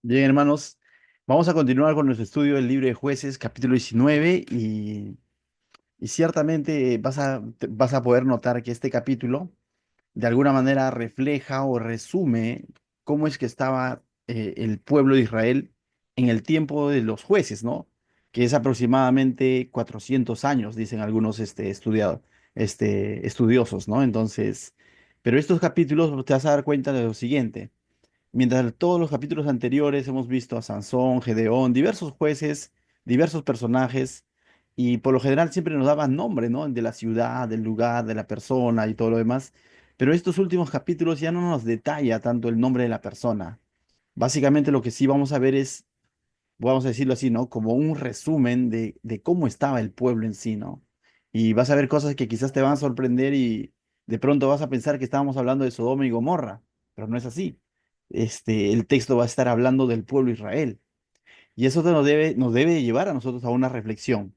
Bien, hermanos, vamos a continuar con nuestro estudio del libro de Jueces, capítulo 19, y ciertamente vas a poder notar que este capítulo de alguna manera refleja o resume cómo es que estaba el pueblo de Israel en el tiempo de los jueces, ¿no? Que es aproximadamente 400 años, dicen algunos estudiosos, ¿no? Entonces, pero estos capítulos te vas a dar cuenta de lo siguiente. Mientras todos los capítulos anteriores hemos visto a Sansón, Gedeón, diversos jueces, diversos personajes, y por lo general siempre nos daban nombre, ¿no? De la ciudad, del lugar, de la persona y todo lo demás. Pero estos últimos capítulos ya no nos detalla tanto el nombre de la persona. Básicamente lo que sí vamos a ver es, vamos a decirlo así, ¿no? Como un resumen de cómo estaba el pueblo en sí, ¿no? Y vas a ver cosas que quizás te van a sorprender y de pronto vas a pensar que estábamos hablando de Sodoma y Gomorra, pero no es así. El texto va a estar hablando del pueblo de Israel. Y eso nos debe llevar a nosotros a una reflexión,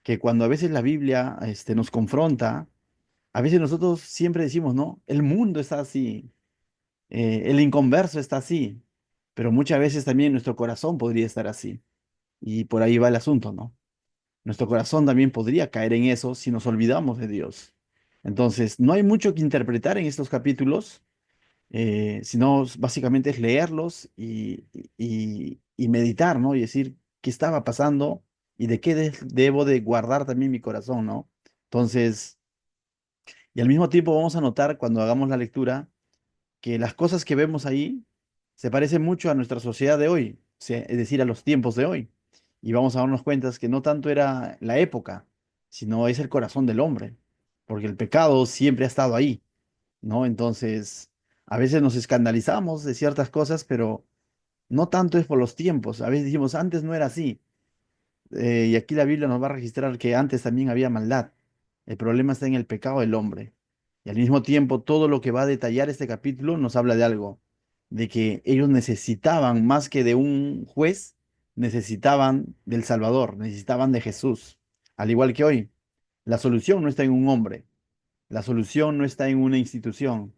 que cuando a veces la Biblia, nos confronta, a veces nosotros siempre decimos, no, el mundo está así, el inconverso está así, pero muchas veces también nuestro corazón podría estar así. Y por ahí va el asunto, ¿no? Nuestro corazón también podría caer en eso si nos olvidamos de Dios. Entonces, no hay mucho que interpretar en estos capítulos, sino básicamente es leerlos y meditar, ¿no? Y decir qué estaba pasando y de qué debo de guardar también mi corazón, ¿no? Entonces, y al mismo tiempo vamos a notar cuando hagamos la lectura que las cosas que vemos ahí se parecen mucho a nuestra sociedad de hoy, es decir, a los tiempos de hoy. Y vamos a darnos cuenta que no tanto era la época, sino es el corazón del hombre, porque el pecado siempre ha estado ahí, ¿no? Entonces, a veces nos escandalizamos de ciertas cosas, pero no tanto es por los tiempos. A veces decimos, antes no era así. Y aquí la Biblia nos va a registrar que antes también había maldad. El problema está en el pecado del hombre. Y al mismo tiempo, todo lo que va a detallar este capítulo nos habla de algo, de que ellos necesitaban más que de un juez, necesitaban del Salvador, necesitaban de Jesús. Al igual que hoy, la solución no está en un hombre, la solución no está en una institución.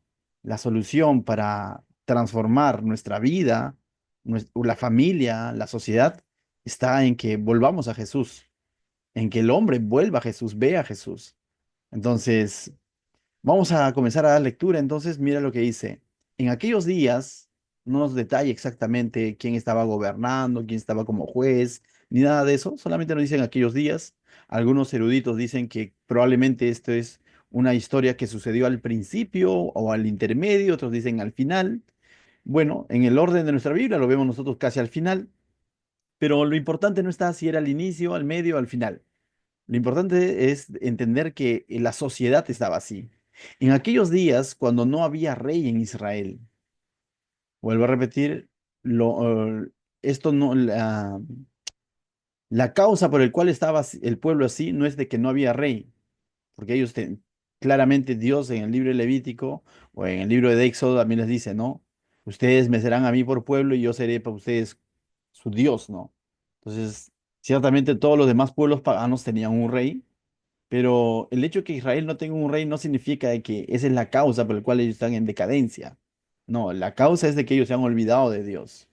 La solución para transformar nuestra vida, la familia, la sociedad, está en que volvamos a Jesús, en que el hombre vuelva a Jesús, vea a Jesús. Entonces, vamos a comenzar a dar lectura. Entonces, mira lo que dice. En aquellos días, no nos detalla exactamente quién estaba gobernando, quién estaba como juez, ni nada de eso. Solamente nos dicen aquellos días. Algunos eruditos dicen que probablemente esto es una historia que sucedió al principio o al intermedio, otros dicen al final. Bueno, en el orden de nuestra Biblia lo vemos nosotros casi al final, pero lo importante no está si era al inicio, al medio o al final. Lo importante es entender que la sociedad estaba así. En aquellos días, cuando no había rey en Israel, vuelvo a repetir, esto no, la causa por el cual estaba el pueblo así no es de que no había rey, porque claramente Dios en el libro de Levítico o en el libro de Éxodo también les dice, ¿no? Ustedes me serán a mí por pueblo y yo seré para ustedes su Dios, ¿no? Entonces, ciertamente todos los demás pueblos paganos tenían un rey. Pero el hecho de que Israel no tenga un rey no significa de que esa es la causa por la cual ellos están en decadencia. No, la causa es de que ellos se han olvidado de Dios.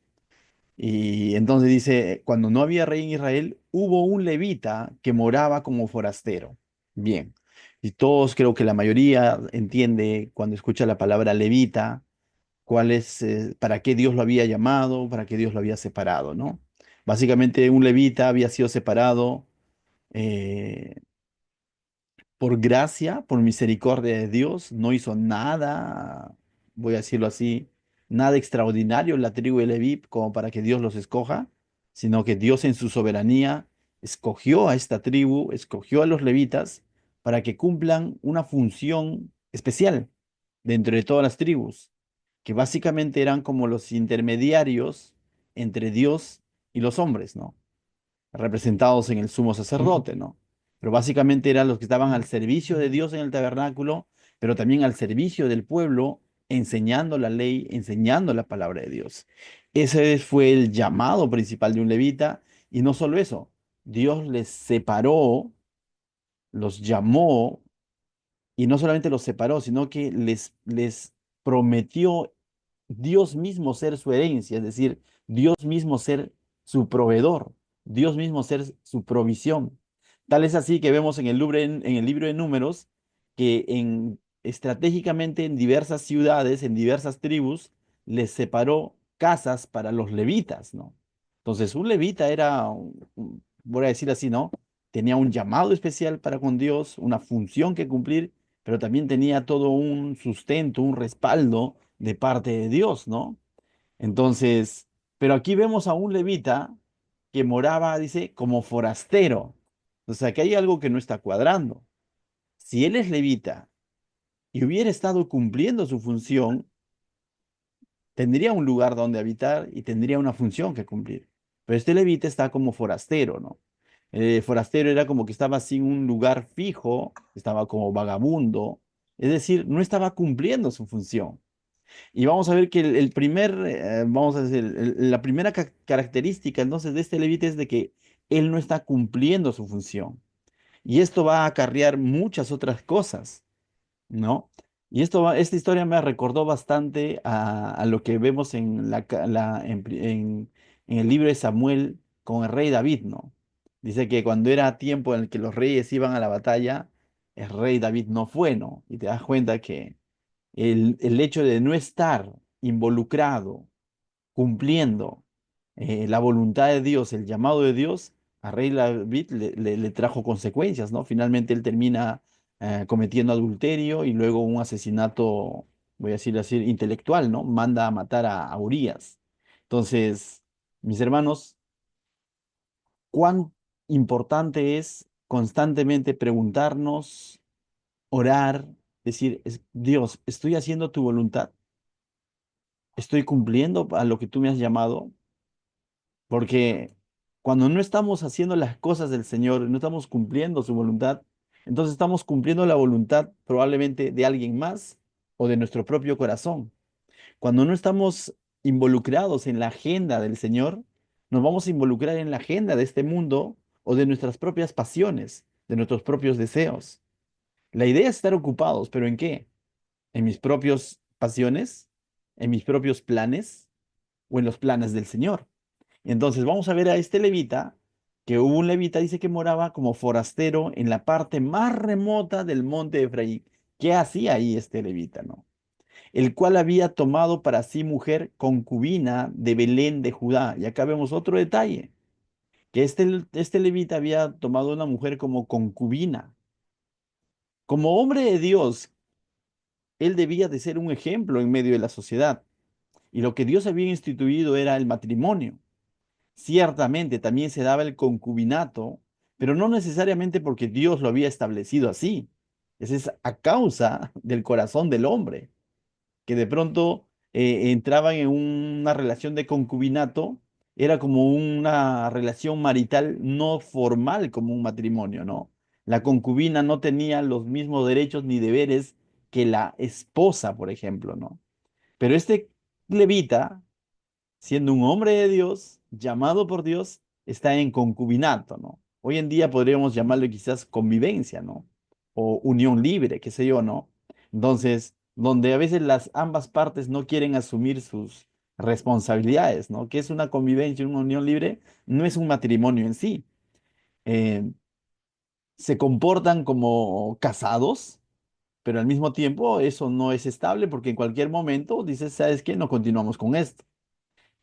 Y entonces dice, cuando no había rey en Israel, hubo un levita que moraba como forastero. Bien. Y todos, creo que la mayoría entiende cuando escucha la palabra levita, cuál es, para qué Dios lo había llamado, para qué Dios lo había separado, ¿no? Básicamente un levita había sido separado eh, por gracia, por misericordia de Dios, no hizo nada, voy a decirlo así, nada extraordinario en la tribu de Leví como para que Dios los escoja, sino que Dios en su soberanía escogió a esta tribu, escogió a los levitas para que cumplan una función especial dentro de todas las tribus, que básicamente eran como los intermediarios entre Dios y los hombres, ¿no? Representados en el sumo sacerdote, ¿no? Pero básicamente eran los que estaban al servicio de Dios en el tabernáculo, pero también al servicio del pueblo, enseñando la ley, enseñando la palabra de Dios. Ese fue el llamado principal de un levita, y no solo eso, Dios les separó, los llamó, y no solamente los separó, sino que les prometió Dios mismo ser su herencia, es decir, Dios mismo ser su proveedor, Dios mismo ser su provisión. Tal es así que vemos en el libro de Números que estratégicamente en diversas ciudades, en diversas tribus, les separó casas para los levitas, ¿no? Entonces, un levita era, voy a decir así, ¿no? Tenía un llamado especial para con Dios, una función que cumplir, pero también tenía todo un sustento, un respaldo de parte de Dios, ¿no? Entonces, pero aquí vemos a un levita que moraba, dice, como forastero. O sea, que hay algo que no está cuadrando. Si él es levita y hubiera estado cumpliendo su función, tendría un lugar donde habitar y tendría una función que cumplir. Pero este levita está como forastero, ¿no? Forastero era como que estaba sin un lugar fijo, estaba como vagabundo, es decir, no estaba cumpliendo su función. Y vamos a ver que vamos a decir, la primera característica entonces de este levita es de que él no está cumpliendo su función. Y esto va a acarrear muchas otras cosas, ¿no? Y esta historia me recordó bastante a lo que vemos en, en el libro de Samuel con el rey David, ¿no? Dice que cuando era tiempo en el que los reyes iban a la batalla, el rey David no fue, ¿no? Y te das cuenta que el hecho de no estar involucrado, cumpliendo la voluntad de Dios, el llamado de Dios, a Rey David le trajo consecuencias, ¿no? Finalmente él termina cometiendo adulterio y luego un asesinato, voy a decir así, intelectual, ¿no? Manda a matar a Urías. Entonces, mis hermanos, cuán importante es constantemente preguntarnos, orar, decir, Dios, ¿estoy haciendo tu voluntad? ¿Estoy cumpliendo a lo que tú me has llamado? Porque cuando no estamos haciendo las cosas del Señor, no estamos cumpliendo su voluntad, entonces estamos cumpliendo la voluntad probablemente de alguien más o de nuestro propio corazón. Cuando no estamos involucrados en la agenda del Señor, nos vamos a involucrar en la agenda de este mundo o de nuestras propias pasiones, de nuestros propios deseos. La idea es estar ocupados, pero ¿en qué? ¿En mis propias pasiones? ¿En mis propios planes? ¿O en los planes del Señor? Entonces vamos a ver a este levita, que hubo un levita, dice que moraba como forastero en la parte más remota del monte de Efraín. ¿Qué hacía ahí este levita, no? El cual había tomado para sí mujer concubina de Belén de Judá. Y acá vemos otro detalle, que este levita había tomado una mujer como concubina. Como hombre de Dios, él debía de ser un ejemplo en medio de la sociedad. Y lo que Dios había instituido era el matrimonio. Ciertamente también se daba el concubinato, pero no necesariamente porque Dios lo había establecido así. Ese es a causa del corazón del hombre, que de pronto entraban en una relación de concubinato, era como una relación marital no formal como un matrimonio, ¿no? La concubina no tenía los mismos derechos ni deberes que la esposa, por ejemplo, ¿no? Pero este levita, siendo un hombre de Dios, llamado por Dios, está en concubinato, ¿no? Hoy en día podríamos llamarlo quizás convivencia, ¿no? O unión libre, qué sé yo, ¿no? Entonces, donde a veces las ambas partes no quieren asumir sus responsabilidades, ¿no? ¿Qué es una convivencia, una unión libre? No es un matrimonio en sí. Eh, Se comportan como casados, pero al mismo tiempo eso no es estable porque en cualquier momento dices, ¿sabes qué? No continuamos con esto.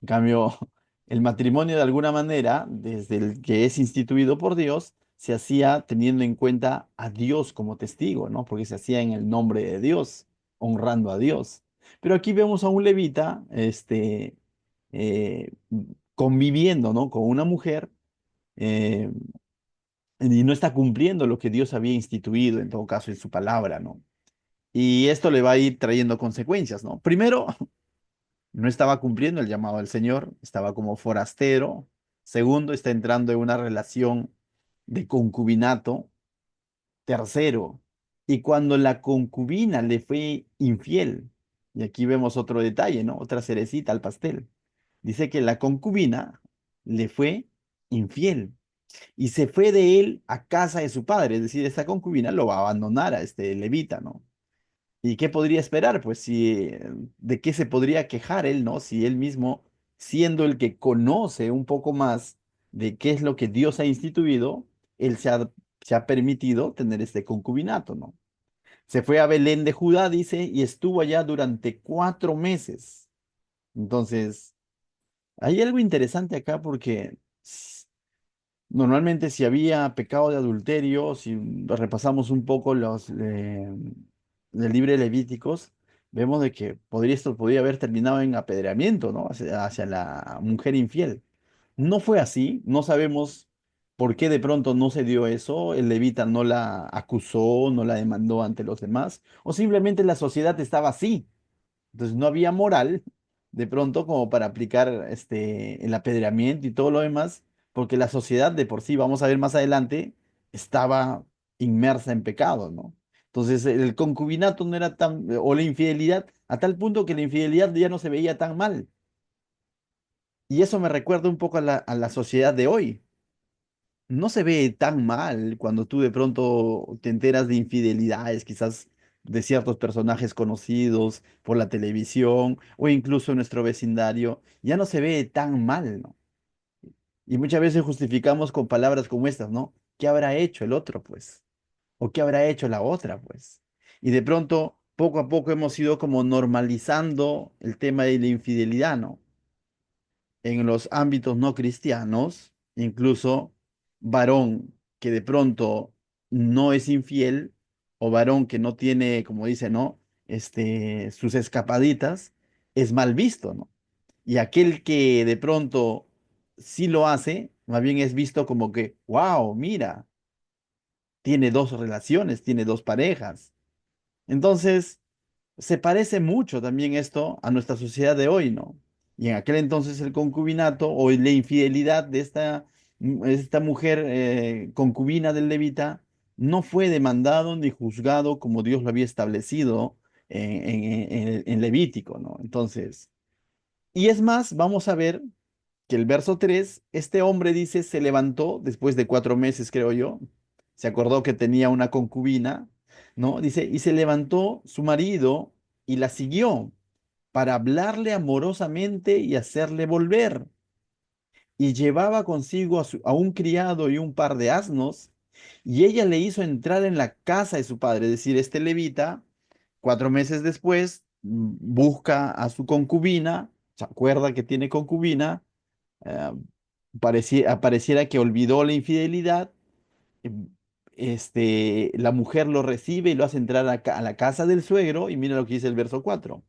En cambio, el matrimonio de alguna manera, desde el que es instituido por Dios, se hacía teniendo en cuenta a Dios como testigo, ¿no? Porque se hacía en el nombre de Dios, honrando a Dios. Pero aquí vemos a un levita, eh, conviviendo, ¿no? Con una mujer eh, y no está cumpliendo lo que Dios había instituido, en todo caso, en su palabra, ¿no? Y esto le va a ir trayendo consecuencias, ¿no? Primero, no estaba cumpliendo el llamado del Señor, estaba como forastero. Segundo, está entrando en una relación de concubinato. Tercero, y cuando la concubina le fue infiel, y aquí vemos otro detalle, ¿no? Otra cerecita al pastel. Dice que la concubina le fue infiel y se fue de él a casa de su padre, es decir, esta concubina lo va a abandonar a este levita, ¿no? ¿Y qué podría esperar? Pues si, ¿de qué se podría quejar él, ¿no? Si él mismo, siendo el que conoce un poco más de qué es lo que Dios ha instituido, él se ha permitido tener este concubinato, ¿no? Se fue a Belén de Judá, dice, y estuvo allá durante 4 meses. Entonces, hay algo interesante acá porque normalmente si había pecado de adulterio, si repasamos un poco los del libro de Levíticos, vemos de que esto podría haber terminado en apedreamiento, ¿no? Hacia la mujer infiel. No fue así, no sabemos por qué de pronto no se dio eso, el levita no la acusó, no la demandó ante los demás, o simplemente la sociedad estaba así. Entonces no había moral de pronto como para aplicar el apedreamiento y todo lo demás, porque la sociedad de por sí, vamos a ver más adelante, estaba inmersa en pecado, ¿no? Entonces el concubinato no era tan, o la infidelidad, a tal punto que la infidelidad ya no se veía tan mal. Y eso me recuerda un poco a la sociedad de hoy. No se ve tan mal cuando tú de pronto te enteras de infidelidades, quizás de ciertos personajes conocidos por la televisión o incluso en nuestro vecindario. Ya no se ve tan mal, ¿no? Y muchas veces justificamos con palabras como estas, ¿no? ¿Qué habrá hecho el otro, pues? ¿O qué habrá hecho la otra, pues? Y de pronto, poco a poco hemos ido como normalizando el tema de la infidelidad, ¿no? En los ámbitos no cristianos, incluso varón que de pronto no es infiel o varón que no tiene, como dice, ¿no? Sus escapaditas, es mal visto, ¿no? Y aquel que de pronto sí lo hace, más bien es visto como que, wow, mira, tiene dos relaciones, tiene dos parejas. Entonces, se parece mucho también esto a nuestra sociedad de hoy, ¿no? Y en aquel entonces el concubinato o la infidelidad de esta mujer concubina del levita no fue demandado ni juzgado como Dios lo había establecido en Levítico, ¿no? Entonces, y es más, vamos a ver que el verso 3 este hombre dice, se levantó después de 4 meses, creo yo, se acordó que tenía una concubina, ¿no? Dice, y se levantó su marido y la siguió para hablarle amorosamente y hacerle volver. Y llevaba consigo a un criado y un par de asnos, y ella le hizo entrar en la casa de su padre, es decir, este levita, 4 meses después, busca a su concubina, se acuerda que tiene concubina, eh, pareciera que olvidó la infidelidad. em, la mujer lo recibe y lo hace entrar a la casa del suegro, y mira lo que dice el verso 4.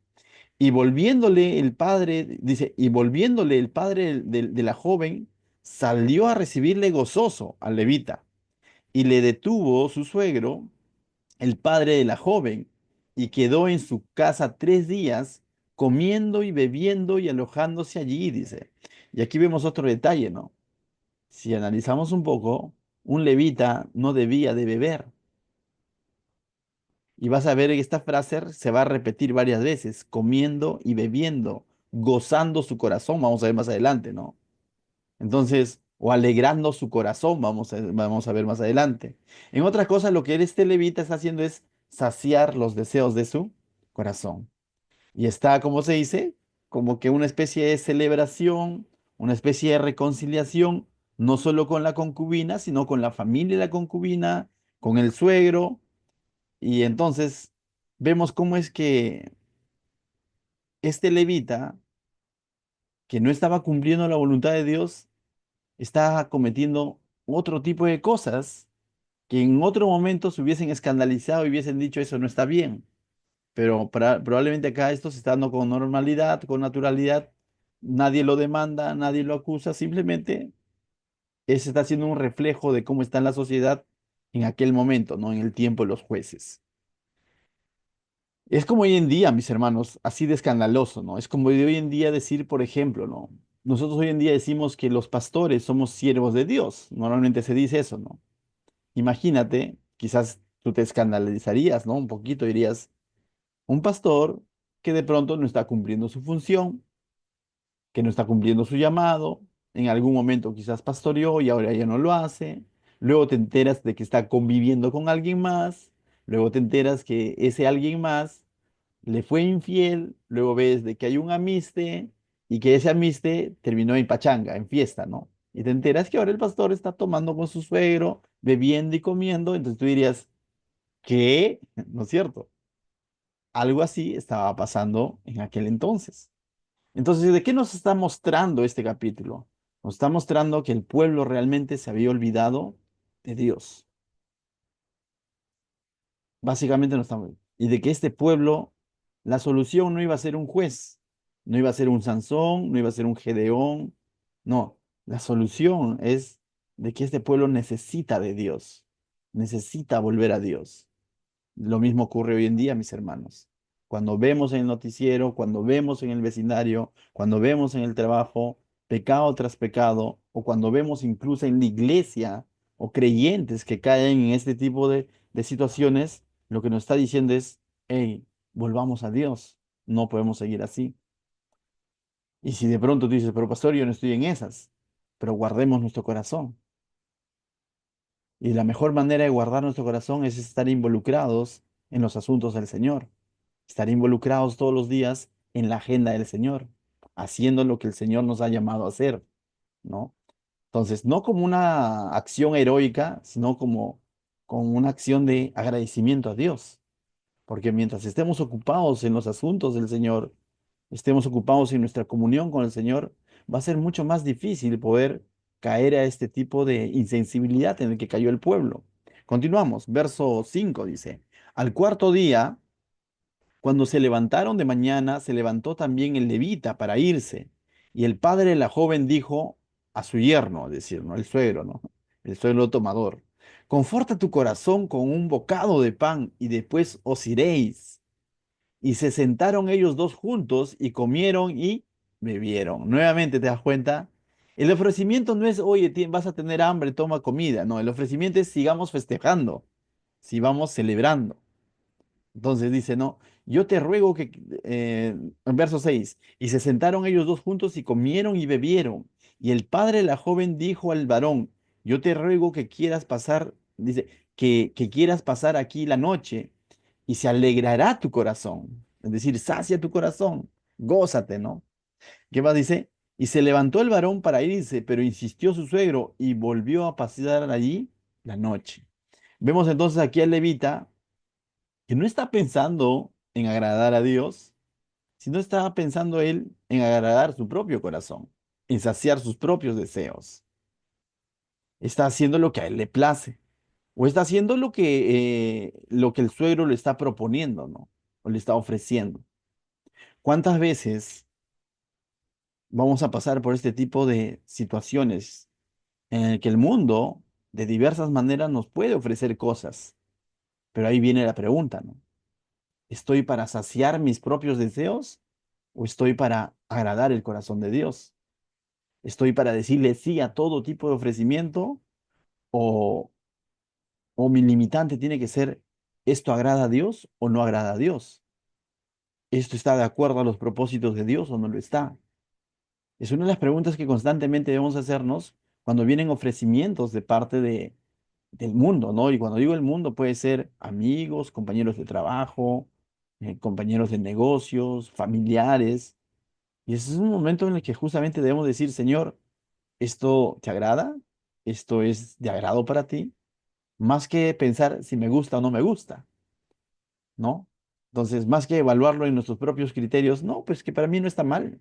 Y volviéndole el padre, dice, y volviéndole el padre de la joven, salió a recibirle gozoso al levita, y le detuvo su suegro, el padre de la joven, y quedó en su casa 3 días, comiendo y bebiendo y alojándose allí, dice. Y aquí vemos otro detalle, ¿no? Si analizamos un poco, un levita no debía de beber. Y vas a ver que esta frase se va a repetir varias veces, comiendo y bebiendo, gozando su corazón, vamos a ver más adelante, ¿no? Entonces, o alegrando su corazón, vamos a ver más adelante. En otras cosas, lo que este levita está haciendo es saciar los deseos de su corazón. Y está, como se dice, como que una especie de celebración, una especie de reconciliación, no solo con la concubina, sino con la familia de la concubina, con el suegro. Y entonces vemos cómo es que este levita, que no estaba cumpliendo la voluntad de Dios, está cometiendo otro tipo de cosas que en otro momento se hubiesen escandalizado y hubiesen dicho eso no está bien. Pero probablemente acá esto se está dando con normalidad, con naturalidad. Nadie lo demanda, nadie lo acusa, simplemente se está haciendo un reflejo de cómo está la sociedad en aquel momento, ¿no? En el tiempo de los jueces. Es como hoy en día, mis hermanos, así de escandaloso, ¿no? Es como de hoy en día decir, por ejemplo, ¿no? Nosotros hoy en día decimos que los pastores somos siervos de Dios. Normalmente se dice eso, ¿no? Imagínate, quizás tú te escandalizarías, ¿no? Un poquito dirías, un pastor que de pronto no está cumpliendo su función, que no está cumpliendo su llamado, en algún momento quizás pastoreó y ahora ya no lo hace, luego te enteras de que está conviviendo con alguien más, luego te enteras que ese alguien más le fue infiel, luego ves de que hay un amiste y que ese amiste terminó en pachanga, en fiesta, ¿no? Y te enteras que ahora el pastor está tomando con su suegro, bebiendo y comiendo, entonces tú dirías, ¿qué? ¿No es cierto? Algo así estaba pasando en aquel entonces. Entonces, ¿de qué nos está mostrando este capítulo? Nos está mostrando que el pueblo realmente se había olvidado de Dios. Básicamente nos estamos... Y de que este pueblo, la solución no iba a ser un juez, no iba a ser un Sansón, no iba a ser un Gedeón. No, la solución es de que este pueblo necesita de Dios, necesita volver a Dios. Lo mismo ocurre hoy en día, mis hermanos. Cuando vemos en el noticiero, cuando vemos en el vecindario, cuando vemos en el trabajo, pecado tras pecado, o cuando vemos incluso en la iglesia o creyentes que caen en este tipo de situaciones, lo que nos está diciendo es, hey, volvamos a Dios, no podemos seguir así. Y si de pronto tú dices, pero pastor, yo no estoy en esas, pero guardemos nuestro corazón. Y la mejor manera de guardar nuestro corazón es estar involucrados en los asuntos del Señor, estar involucrados todos los días en la agenda del Señor, haciendo lo que el Señor nos ha llamado a hacer, ¿no? Entonces, no como una acción heroica, sino como una acción de agradecimiento a Dios, porque mientras estemos ocupados en los asuntos del Señor, estemos ocupados en nuestra comunión con el Señor, va a ser mucho más difícil poder caer a este tipo de insensibilidad en el que cayó el pueblo. Continuamos, verso 5 dice, al cuarto día, cuando se levantaron de mañana, se levantó también el levita para irse, y el padre de la joven dijo a su yerno, es decir, ¿no? El suegro, ¿no? El suegro tomador, conforta tu corazón con un bocado de pan y después os iréis. Y se sentaron ellos dos juntos y comieron y bebieron. Nuevamente te das cuenta, el ofrecimiento no es, oye, vas a tener hambre, toma comida. No, el ofrecimiento es sigamos festejando, sigamos celebrando. Entonces dice, no, yo te ruego que, en verso 6 y se sentaron ellos dos juntos y comieron y bebieron. Y el padre de la joven dijo al varón, yo te ruego que quieras pasar, dice, que quieras pasar aquí la noche y se alegrará tu corazón. Es decir, sacia tu corazón, gózate, ¿no? ¿Qué más dice? Y se levantó el varón para irse, pero insistió su suegro y volvió a pasar allí la noche. Vemos entonces aquí al levita que no está pensando en agradar a Dios, sino está pensando él en agradar su propio corazón, en saciar sus propios deseos. Está haciendo lo que a él le place, o está haciendo lo que el suegro le está proponiendo, ¿no? O le está ofreciendo. ¿Cuántas veces vamos a pasar por este tipo de situaciones en el que el mundo, de diversas maneras, nos puede ofrecer cosas? Pero ahí viene la pregunta, ¿no? ¿Estoy para saciar mis propios deseos o estoy para agradar el corazón de Dios? ¿Estoy para decirle sí a todo tipo de ofrecimiento o, o mi limitante tiene que ser esto agrada a Dios o no agrada a Dios? ¿Esto está de acuerdo a los propósitos de Dios o no lo está? Es una de las preguntas que constantemente debemos hacernos cuando vienen ofrecimientos de parte del mundo, ¿no? Y cuando digo el mundo puede ser amigos, compañeros de trabajo, compañeros de negocios, familiares. Y ese es un momento en el que justamente debemos decir, Señor, ¿esto te agrada? ¿Esto es de agrado para ti? Más que pensar si me gusta o no me gusta, ¿no? Entonces, más que evaluarlo en nuestros propios criterios, no, pues que para mí no está mal.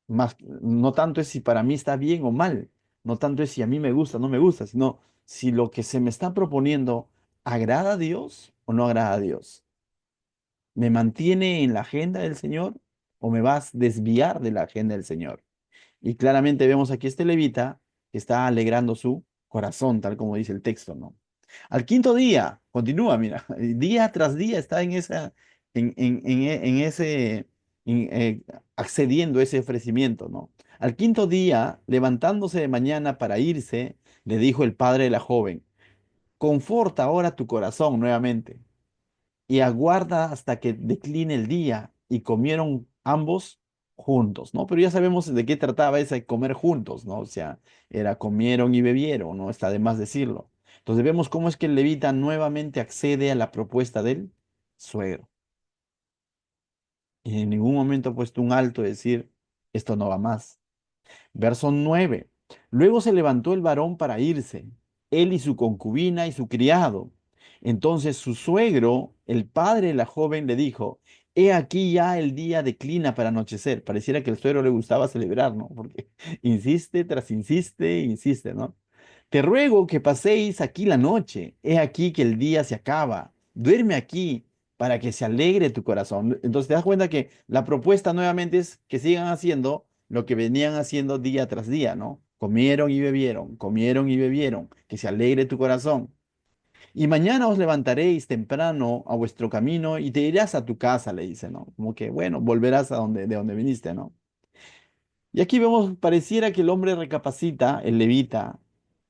Más, no tanto es si para mí está bien o mal, no tanto es si a mí me gusta o no me gusta, sino si lo que se me está proponiendo agrada a Dios o no agrada a Dios. ¿Me mantiene en la agenda del Señor o me vas a desviar de la agenda del Señor? Y claramente vemos aquí este levita que está alegrando su corazón, tal como dice el texto, ¿no? Al quinto día, continúa, mira, día tras día está en esa, en ese, accediendo a ese ofrecimiento, ¿no? Al quinto día, levantándose de mañana para irse, le dijo el padre de la joven, conforta ahora tu corazón nuevamente y aguarda hasta que decline el día. Y comieron ambos juntos, ¿no? Pero ya sabemos de qué trataba ese comer juntos, ¿no? O sea, era comieron y bebieron, ¿no? Está de más decirlo. Entonces vemos cómo es que el levita nuevamente accede a la propuesta del suegro. Y en ningún momento ha puesto un alto de decir, esto no va más. Verso 9. Luego se levantó el varón para irse, él y su concubina y su criado. Entonces su suegro, el padre de la joven, le dijo, he aquí ya el día declina para anochecer. Pareciera que al suegro le gustaba celebrar, ¿no? Porque insiste tras insiste, insiste, ¿no? Te ruego que paséis aquí la noche. He aquí que el día se acaba. Duerme aquí para que se alegre tu corazón. Entonces te das cuenta que la propuesta nuevamente es que sigan haciendo lo que venían haciendo día tras día, ¿no? Comieron y bebieron, que se alegre tu corazón. Y mañana os levantaréis temprano a vuestro camino y te irás a tu casa, le dice, ¿no? Como que, bueno, volverás a donde, de donde viniste, ¿no? Y aquí vemos, pareciera que el hombre recapacita, el levita,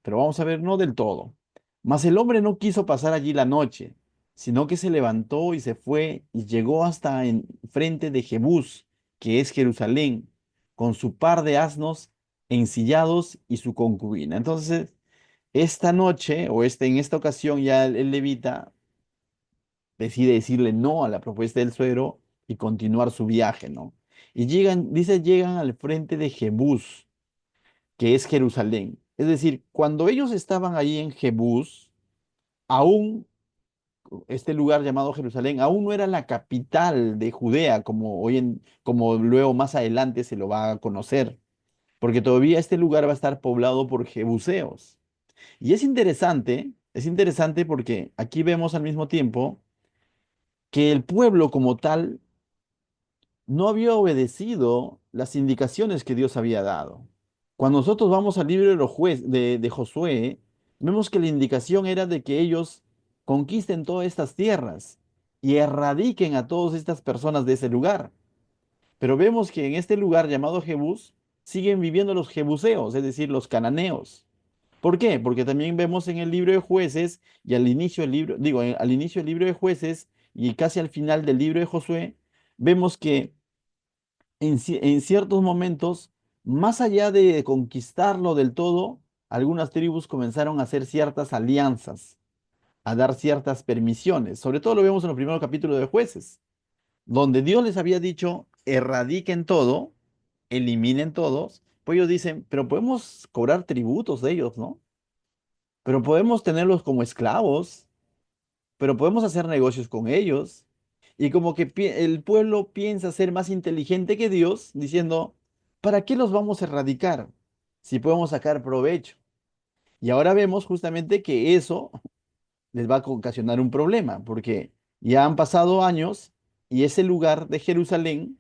pero vamos a ver, no del todo. Mas el hombre no quiso pasar allí la noche, sino que se levantó y se fue y llegó hasta en frente de Jebús, que es Jerusalén, con su par de asnos ensillados y su concubina. Entonces, esta noche, en esta ocasión, ya el levita decide decirle no a la propuesta del suegro y continuar su viaje, ¿no? Y llegan, dice, llegan al frente de Jebús, que es Jerusalén. Es decir, cuando ellos estaban ahí en Jebús, aún este lugar llamado Jerusalén aún no era la capital de Judea, como luego más adelante se lo va a conocer, porque todavía este lugar va a estar poblado por jebuseos. Y es interesante porque aquí vemos al mismo tiempo que el pueblo como tal no había obedecido las indicaciones que Dios había dado. Cuando nosotros vamos al libro de, de Josué, vemos que la indicación era de que ellos conquisten todas estas tierras y erradiquen a todas estas personas de ese lugar. Pero vemos que en este lugar llamado Jebús siguen viviendo los jebuseos, es decir, los cananeos. ¿Por qué? Porque también vemos en el libro de Jueces y al inicio del libro, al inicio del libro de Jueces y casi al final del libro de Josué, vemos que en ciertos momentos, más allá de conquistarlo del todo, algunas tribus comenzaron a hacer ciertas alianzas, a dar ciertas permisiones. Sobre todo lo vemos en los primeros capítulos de Jueces, donde Dios les había dicho, erradiquen todo, eliminen todos. Pues ellos dicen, pero podemos cobrar tributos de ellos, ¿no? Pero podemos tenerlos como esclavos, pero podemos hacer negocios con ellos. Y como que el pueblo piensa ser más inteligente que Dios, diciendo, ¿para qué los vamos a erradicar si podemos sacar provecho? Y ahora vemos justamente que eso les va a ocasionar un problema, porque ya han pasado años y ese lugar de Jerusalén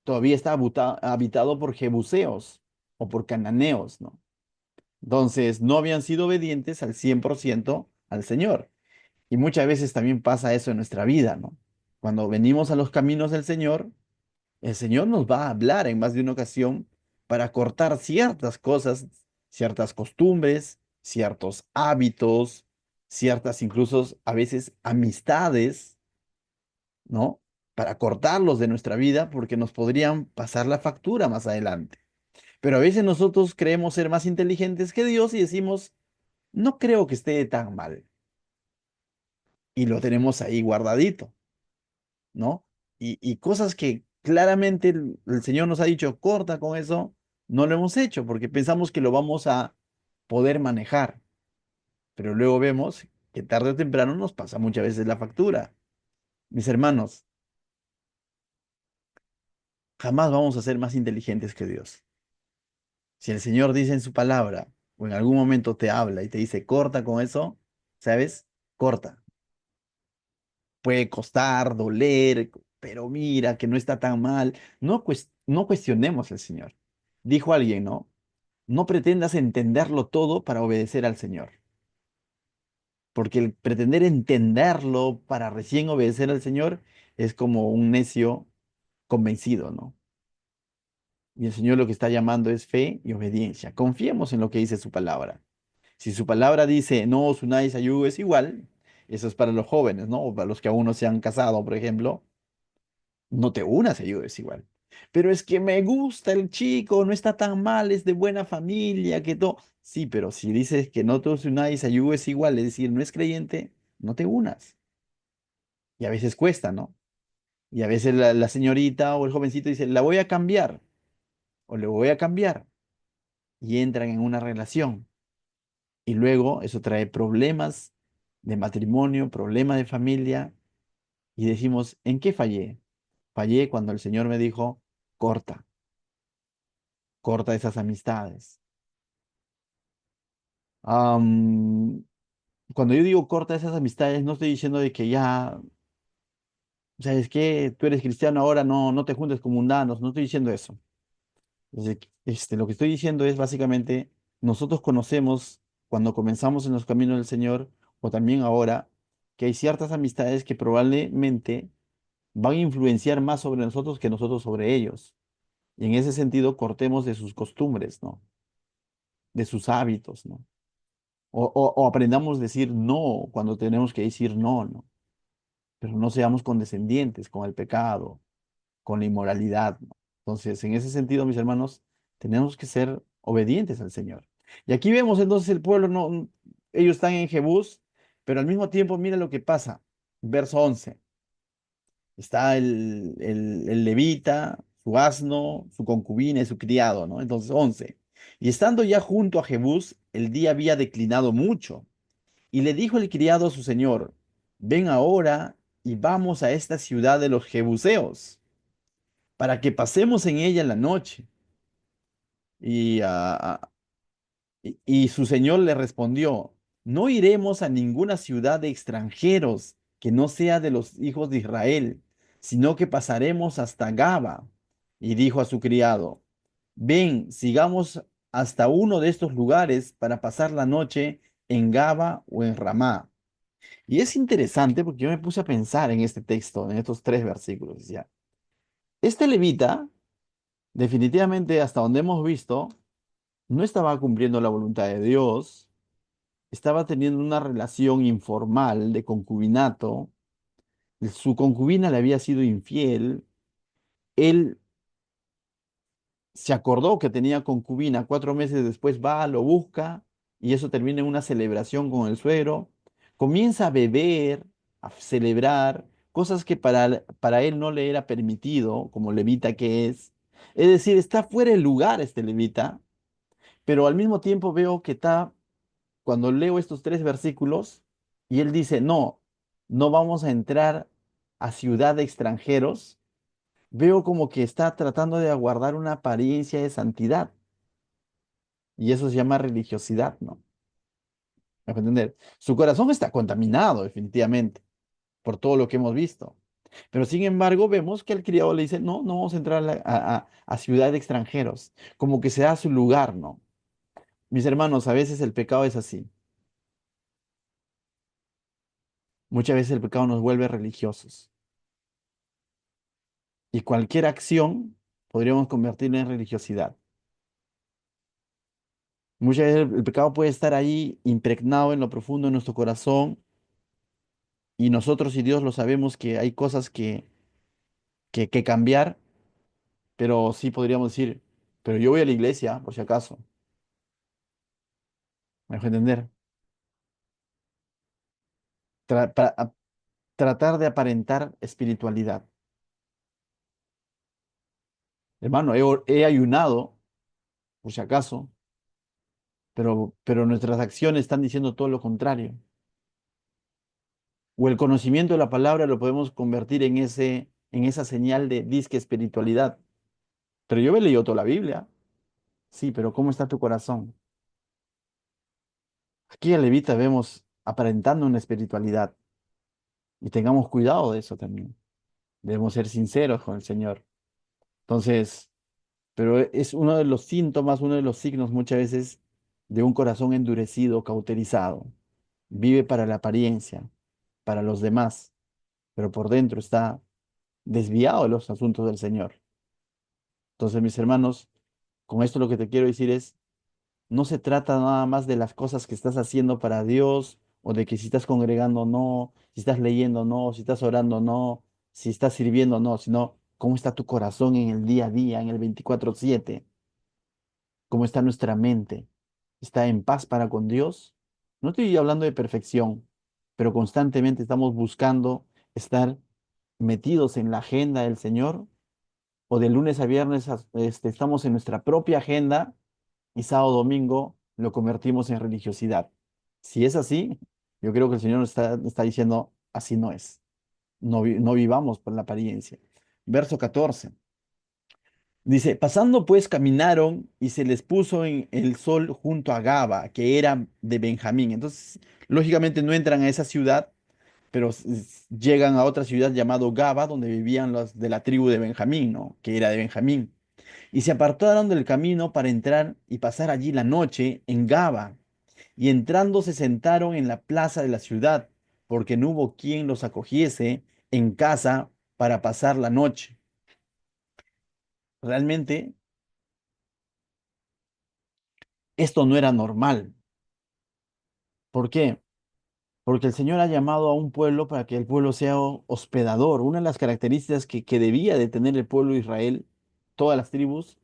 todavía está habitado por jebuseos o por cananeos, ¿no? Entonces, no habían sido obedientes al 100% al Señor. Y muchas veces también pasa eso en nuestra vida, ¿no? Cuando venimos a los caminos del Señor, el Señor nos va a hablar en más de una ocasión para cortar ciertas cosas, ciertas costumbres, ciertos hábitos, ciertas incluso a veces amistades, ¿no? Para cortarlos de nuestra vida porque nos podrían pasar la factura más adelante. Pero a veces nosotros creemos ser más inteligentes que Dios y decimos, no creo que esté tan mal. Y lo tenemos ahí guardadito. ¿No? Y cosas que claramente el Señor nos ha dicho, corta con eso, no lo hemos hecho porque pensamos que lo vamos a poder manejar, pero luego vemos que tarde o temprano nos pasa muchas veces la factura. Mis hermanos, jamás vamos a ser más inteligentes que Dios. Si el Señor dice en su palabra o en algún momento te habla y te dice, corta con eso, ¿sabes? Corta. Puede costar, doler, pero mira que no está tan mal. No, no cuestionemos al Señor. Dijo alguien, ¿no? No pretendas entenderlo todo para obedecer al Señor, porque el pretender entenderlo para recién obedecer al Señor es como un necio convencido, ¿no? Y el Señor lo que está llamando es fe y obediencia. Confiemos en lo que dice su palabra. Si su palabra dice, no os unáis a yugo, es igual. Eso es para los jóvenes, ¿no? O para los que aún no se han casado, por ejemplo. No te unas a es igual. Pero es que me gusta el chico, no está tan mal, es de buena familia, que todo. Sí, pero si dices que no te unáis a es igual, es decir, no es creyente, no te unas. Y a veces cuesta, ¿no? Y a veces la señorita o el jovencito dice, la voy a cambiar o le voy a cambiar. Y entran en una relación. Y luego eso trae problemas de matrimonio, problemas de familia. Y decimos, ¿en qué fallé? Fallé cuando el Señor me dijo, corta, corta esas amistades. Am, Cuando yo digo corta esas amistades, no estoy diciendo de que ya, ¿sabes qué? Tú eres cristiano ahora, no te juntes con mundanos, no estoy diciendo eso. Lo que estoy diciendo es básicamente, nosotros conocemos cuando comenzamos en los caminos del Señor, o también ahora, que hay ciertas amistades que probablemente van a influenciar más sobre nosotros que nosotros sobre ellos. Y en ese sentido, cortemos de sus costumbres, ¿no? De sus hábitos, ¿no? O aprendamos a decir no cuando tenemos que decir no, ¿no? Pero no seamos condescendientes con el pecado, con la inmoralidad, ¿no? Entonces, en ese sentido, mis hermanos, tenemos que ser obedientes al Señor. Y aquí vemos entonces el pueblo, no, ellos están en Jebús, pero al mismo tiempo, mira lo que pasa. Verso 11. Está el levita, su asno, su concubina y su criado, ¿no? Entonces, 11. Y estando ya junto a Jebús, el día había declinado mucho. Y le dijo el criado a su señor, ven ahora y vamos a esta ciudad de los Jebuseos, para que pasemos en ella la noche. Y, y su señor le respondió, no iremos a ninguna ciudad de extranjeros que no sea de los hijos de Israel, sino que pasaremos hasta Gaba. Y dijo a su criado, ven, sigamos hasta uno de estos lugares para pasar la noche en Gaba o en Ramá. Y es interesante porque yo me puse a pensar en este texto, en estos tres versículos. Decía, este levita, definitivamente hasta donde hemos visto, no estaba cumpliendo la voluntad de Dios, estaba teniendo una relación informal de concubinato, su concubina le había sido infiel, él se acordó que tenía concubina, 4 meses después va, lo busca y eso termina en una celebración con el suegro, comienza a beber, a celebrar cosas que para él no le era permitido, como levita que es decir, está fuera de lugar este levita, pero al mismo tiempo veo que está cuando leo estos tres versículos y él dice, no, no vamos a entrar a ciudad de extranjeros, veo como que está tratando de aguardar una apariencia de santidad y eso se llama religiosidad, ¿no? ¿Me hago entender? Su corazón está contaminado definitivamente por todo lo que hemos visto. Pero sin embargo, vemos que el criado le dice, no, no vamos a entrar a ciudad de extranjeros, como que sea su lugar, ¿no? Mis hermanos, a veces el pecado es así. Muchas veces el pecado nos vuelve religiosos. Y cualquier acción podríamos convertirla en religiosidad. Muchas veces el pecado puede estar ahí impregnado en lo profundo de nuestro corazón y nosotros y Dios lo sabemos que hay cosas que cambiar, pero sí podríamos decir, pero yo voy a la iglesia, por si acaso. ¿Me dejo entender? Tratar de aparentar espiritualidad. Hermano, he ayunado, por si acaso, pero nuestras acciones están diciendo todo lo contrario. O el conocimiento de la palabra lo podemos convertir en esa señal de disque espiritualidad. Pero yo he leído toda la Biblia. Sí, pero ¿cómo está tu corazón? Aquí en Levita vemos aparentando una espiritualidad y tengamos cuidado de eso también. Debemos ser sinceros con el Señor. Entonces, pero es uno de los síntomas, uno de los signos muchas veces de un corazón endurecido, cauterizado. Vive para la apariencia, para los demás, pero por dentro está desviado de los asuntos del Señor. Entonces, mis hermanos, con esto lo que te quiero decir es, no se trata nada más de las cosas que estás haciendo para Dios o de que si estás congregando o no, si estás leyendo o no, si estás orando o no, si estás sirviendo o no, sino cómo está tu corazón en el día a día, en el 24/7, cómo está nuestra mente. ¿Está en paz para con Dios? No estoy hablando de perfección, pero constantemente estamos buscando estar metidos en la agenda del Señor, o de lunes a viernes estamos en nuestra propia agenda y sábado domingo lo convertimos en religiosidad. Si es así, yo creo que el Señor nos está diciendo, así no es. No vivamos por la apariencia. Verso 14. Dice, pasando pues caminaron y se les puso en el sol junto a Gaba, que era de Benjamín. Entonces, lógicamente no entran a esa ciudad, pero llegan a otra ciudad llamado Gaba, donde vivían los de la tribu de Benjamín, ¿no? Que era de Benjamín. Y se apartaron del camino para entrar y pasar allí la noche en Gaba. Y entrando se sentaron en la plaza de la ciudad, porque no hubo quien los acogiese en casa para pasar la noche. Realmente esto no era normal. ¿Por qué? Porque el Señor ha llamado a un pueblo para que el pueblo sea hospedador. Una de las características que debía de tener el pueblo de Israel, todas las tribus,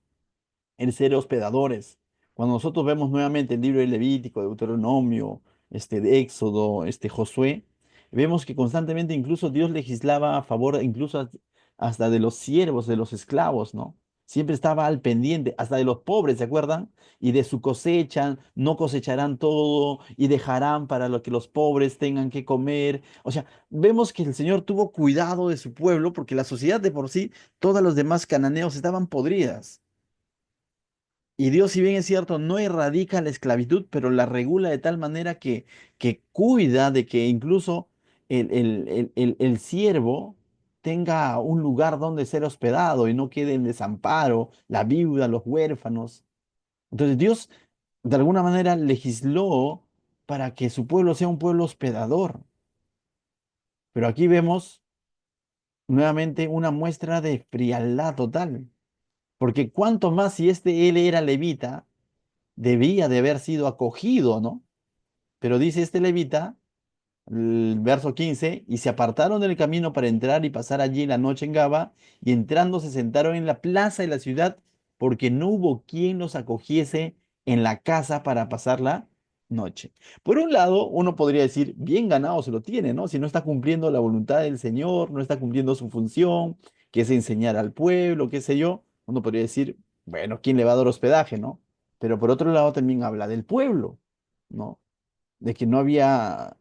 el ser hospedadores. Cuando nosotros vemos nuevamente el libro de Levítico, Deuteronomio, de Éxodo, Josué, vemos que constantemente incluso Dios legislaba a favor, incluso hasta de los siervos, de los esclavos, ¿no? Siempre estaba al pendiente, hasta de los pobres, ¿se acuerdan? Y de su cosecha, no cosecharán todo y dejarán para lo que los pobres tengan que comer. O sea, vemos que el Señor tuvo cuidado de su pueblo porque la sociedad de por sí, todas los demás cananeos estaban podridas. Y Dios, si bien es cierto, no erradica la esclavitud, pero la regula de tal manera que cuida de que incluso el siervo tenga un lugar donde ser hospedado y no quede en desamparo, la viuda, los huérfanos. Entonces Dios, de alguna manera, legisló para que su pueblo sea un pueblo hospedador. Pero aquí vemos nuevamente una muestra de frialdad total. Porque cuanto más si él era levita, debía de haber sido acogido, ¿no? Pero dice este levita, el verso 15, y se apartaron del camino para entrar y pasar allí la noche en Gaba, y entrando se sentaron en la plaza de la ciudad, porque no hubo quien los acogiese en la casa para pasar la noche. Por un lado, uno podría decir, bien ganado se lo tiene, ¿no? Si no está cumpliendo la voluntad del Señor, no está cumpliendo su función, que es enseñar al pueblo, qué sé yo, uno podría decir, bueno, ¿quién le va a dar hospedaje, no? Pero por otro lado también habla del pueblo, ¿no? De que no había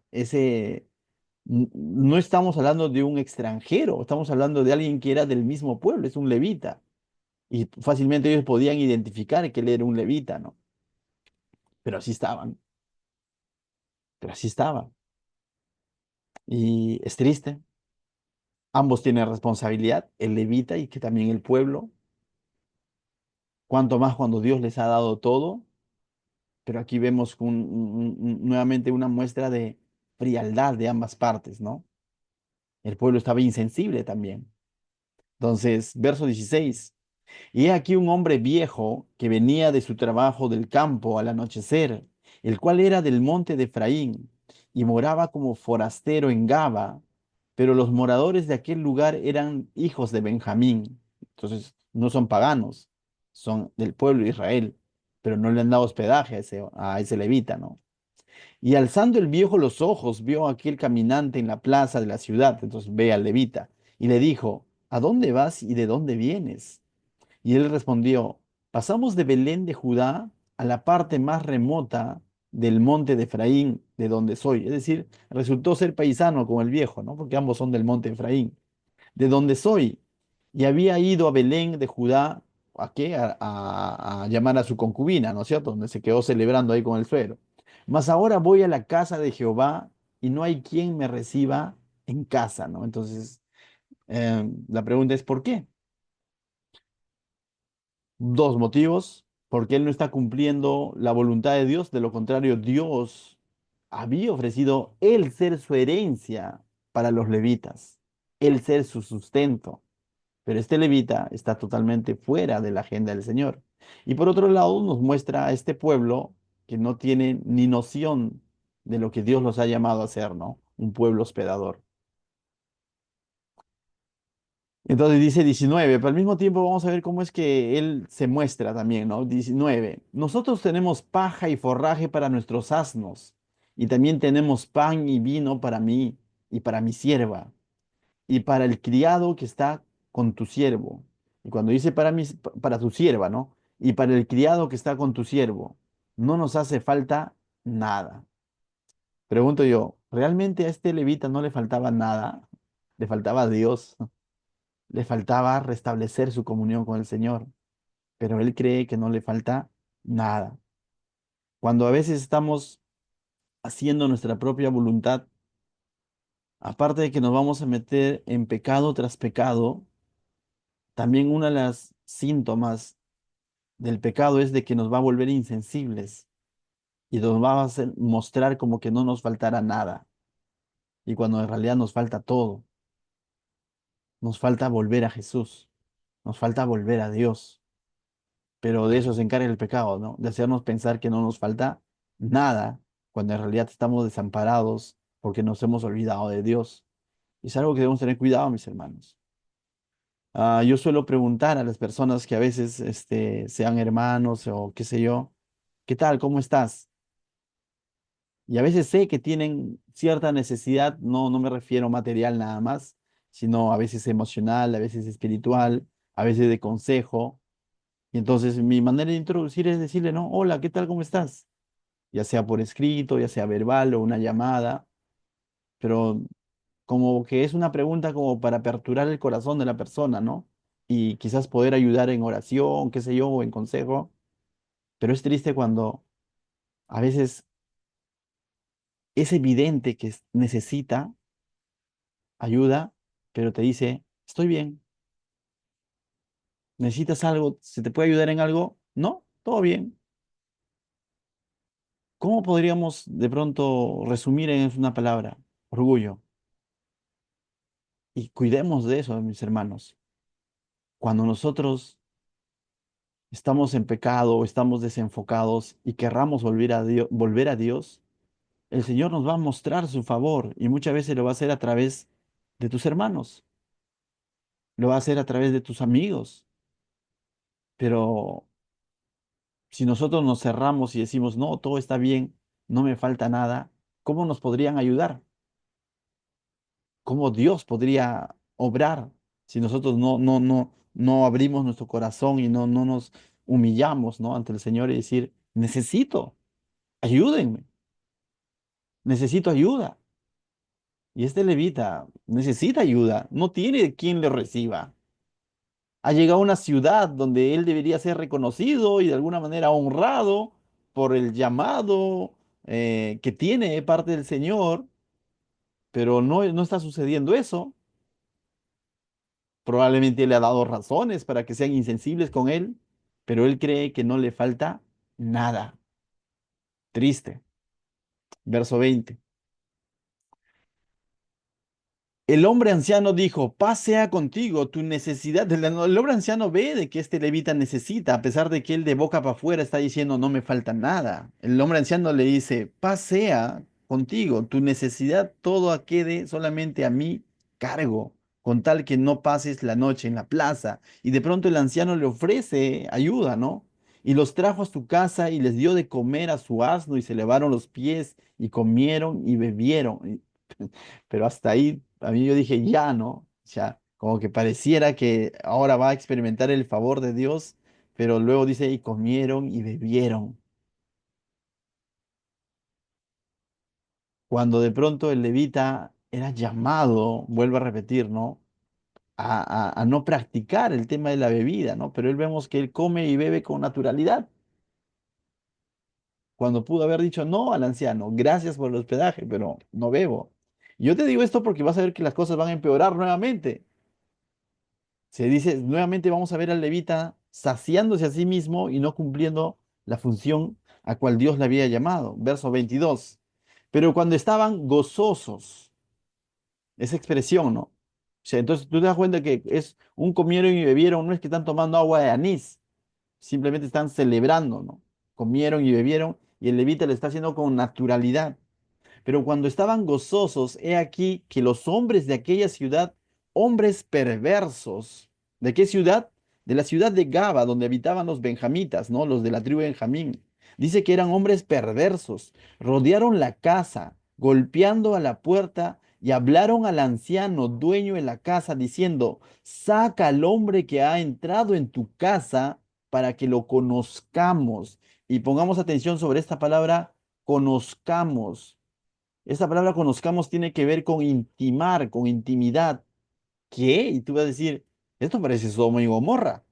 no estamos hablando de un extranjero, estamos hablando de alguien que era del mismo pueblo, es un levita. Y fácilmente ellos podían identificar que él era un levita, ¿no? Pero así estaban, pero así estaban. Y es triste, ambos tienen responsabilidad, el levita y que también el pueblo, cuanto más cuando Dios les ha dado todo, pero aquí vemos nuevamente una muestra de frialdad de ambas partes, ¿no? El pueblo estaba insensible también. Entonces, verso 16. Y he aquí un hombre viejo que venía de su trabajo del campo al anochecer, el cual era del monte de Efraín, y moraba como forastero en Gaba, pero los moradores de aquel lugar eran hijos de Benjamín. Entonces, no son paganos, son del pueblo de Israel, pero no le han dado hospedaje a ese levita, ¿no? Y alzando el viejo los ojos, vio a aquel caminante en la plaza de la ciudad, entonces ve al levita, y le dijo, ¿a dónde vas y de dónde vienes? Y él respondió, pasamos de Belén de Judá a la parte más remota del monte de Efraín, de donde soy. Es decir, resultó ser paisano con el viejo, ¿no? Porque ambos son del monte de Efraín, de donde soy. Y había ido a Belén de Judá, ¿a qué? A llamar a su concubina, ¿no es cierto? Donde se quedó celebrando ahí con el suegro. Mas ahora voy a la casa de Jehová y no hay quien me reciba en casa, ¿no? Entonces, la pregunta es, ¿por qué? Dos motivos, porque él no está cumpliendo la voluntad de Dios, de lo contrario, Dios había ofrecido el ser su herencia para los levitas, el ser su sustento, pero este levita está totalmente fuera de la agenda del Señor. Y por otro lado, nos muestra a este pueblo que no tiene ni noción de lo que Dios los ha llamado a ser, ¿no? Un pueblo hospedador. Entonces dice 19, pero al mismo tiempo vamos a ver cómo es que él se muestra también, ¿no? 19, nosotros tenemos paja y forraje para nuestros asnos, y también tenemos pan y vino para mí y para mi sierva. y para el criado que está con tu siervo. Y cuando dice para mí, para tu sierva, ¿no? Y para el criado que está con tu siervo, no nos hace falta nada. Pregunto yo, ¿realmente a este levita no le faltaba nada? Le faltaba a Dios, le faltaba restablecer su comunión con el Señor, pero él cree que no le falta nada. Cuando a veces estamos haciendo nuestra propia voluntad, aparte de que nos vamos a meter en pecado tras pecado, también una de las síntomas del pecado es de que nos va a volver insensibles y nos va a hacer mostrar como que no nos faltará nada, y cuando en realidad nos falta todo. Nos falta volver a Jesús, nos falta volver a Dios, pero de eso se encarga el pecado, ¿no? De hacernos pensar que no nos falta nada, cuando en realidad estamos desamparados porque nos hemos olvidado de Dios. Y es algo que debemos tener cuidado, mis hermanos. Yo suelo preguntar a las personas que a veces sean hermanos o qué sé yo, ¿qué tal? ¿Cómo estás? Y a veces sé que tienen cierta necesidad, no me refiero material nada más, sino a veces emocional, a veces espiritual, a veces de consejo. Y entonces mi manera de introducir es decirle, no, hola, ¿qué tal? ¿Cómo estás? Ya sea por escrito, ya sea verbal o una llamada, pero como que es una pregunta como para aperturar el corazón de la persona, ¿no? Y quizás poder ayudar en oración, qué sé yo, o en consejo. Pero es triste cuando a veces es evidente que necesita ayuda, pero te dice, estoy bien, necesitas algo, ¿se te puede ayudar en algo? No, todo bien. ¿Cómo podríamos de pronto resumir en una palabra? Orgullo. Y cuidemos de eso, mis hermanos. Cuando nosotros estamos en pecado o estamos desenfocados y querramos volver a Dios, el Señor nos va a mostrar su favor y muchas veces lo va a hacer a través de tus hermanos, lo va a hacer a través de tus amigos. Pero si nosotros nos cerramos y decimos, no, todo está bien, no me falta nada, ¿cómo nos podrían ayudar? ¿Cómo Dios podría obrar si nosotros no abrimos nuestro corazón y no nos humillamos, ¿no? ante el Señor y decir, necesito, ayúdenme, necesito ayuda? Y este levita necesita ayuda, no tiene quien le reciba. Ha llegado a una ciudad donde él debería ser reconocido y de alguna manera honrado por el llamado que tiene de parte del Señor, pero no está sucediendo eso. Probablemente le ha dado razones para que sean insensibles con él, pero él cree que no le falta nada. Triste. Verso 20. El hombre anciano dijo, paz sea contigo, tu necesidad. El hombre anciano ve de que este levita necesita, a pesar de que él de boca para afuera está diciendo, no me falta nada. El hombre anciano le dice, paz sea contigo, tu necesidad todo quede solamente a mí cargo, con tal que no pases la noche en la plaza. Y de pronto el anciano le ofrece ayuda, ¿no? Y los trajo a su casa y les dio de comer a su asno y se levaron los pies y comieron y bebieron. Pero hasta ahí, a mí yo dije, ya, ¿no? O sea, como que pareciera que ahora va a experimentar el favor de Dios, pero luego dice, y comieron y bebieron. Cuando de pronto el levita era llamado, vuelvo a repetir, ¿no? A no practicar el tema de la bebida, ¿no? Pero él vemos que él come y bebe con naturalidad, cuando pudo haber dicho no al anciano, gracias por el hospedaje, pero no bebo. Yo te digo esto porque vas a ver que las cosas van a empeorar nuevamente. Se dice, nuevamente vamos a ver al levita saciándose a sí mismo y no cumpliendo la función a cual Dios le había llamado. Verso 22. Pero cuando estaban gozosos, esa expresión, ¿no? O sea, entonces tú te das cuenta que es un comieron y bebieron, no es que están tomando agua de anís, simplemente están celebrando, ¿no? Comieron y bebieron y el levita le está haciendo con naturalidad. Pero cuando estaban gozosos, he aquí que los hombres de aquella ciudad, hombres perversos, ¿de qué ciudad? De la ciudad de Gaba, donde habitaban los benjamitas, ¿no? Los de la tribu de Benjamín. Dice que eran hombres perversos, rodearon la casa, golpeando a la puerta y hablaron al anciano dueño de la casa diciendo, saca al hombre que ha entrado en tu casa para que lo conozcamos. Y pongamos atención sobre esta palabra, conozcamos. Esta palabra conozcamos tiene que ver con intimar, con intimidad. ¿Qué? Y tú vas a decir, esto parece Sodoma y Gomorra.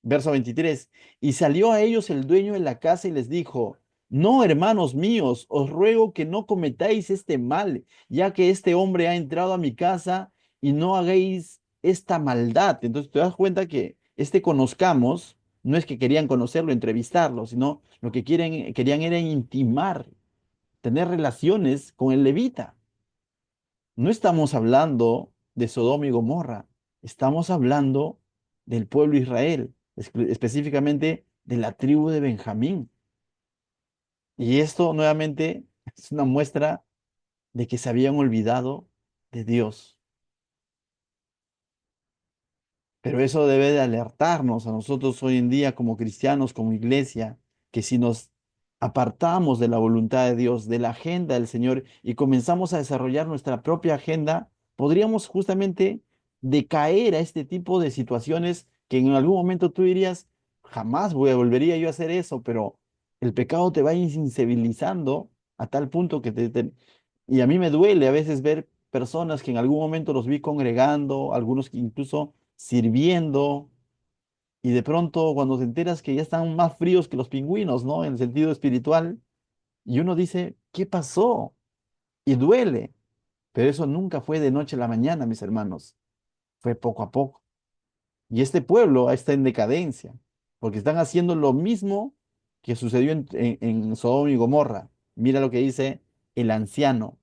Verso 23. Y salió a ellos el dueño de la casa y les dijo, no, hermanos míos, os ruego que no cometáis este mal, ya que este hombre ha entrado a mi casa y no hagáis esta maldad. Entonces te das cuenta que este conozcamos, no es que querían conocerlo, entrevistarlo, sino lo que querían era intimar, tener relaciones con el levita. No estamos hablando de Sodoma y Gomorra, estamos hablando del pueblo de Israel, específicamente de la tribu de Benjamín. Y esto nuevamente es una muestra de que se habían olvidado de Dios. Pero eso debe de alertarnos a nosotros hoy en día como cristianos, como iglesia, que si nos apartamos de la voluntad de Dios, de la agenda del Señor y comenzamos a desarrollar nuestra propia agenda, podríamos justamente decaer a este tipo de situaciones que en algún momento tú dirías, jamás volvería yo a hacer eso, pero el pecado te va insensibilizando a tal punto que y a mí me duele a veces ver personas que en algún momento los vi congregando, algunos que incluso sirviendo, y de pronto cuando te enteras que ya están más fríos que los pingüinos, ¿no? En el sentido espiritual, y uno dice, ¿qué pasó? Y duele, pero eso nunca fue de noche a la mañana, mis hermanos, fue poco a poco. Y este pueblo está en decadencia, porque están haciendo lo mismo que sucedió en Sodoma y Gomorra. Mira lo que dice el anciano.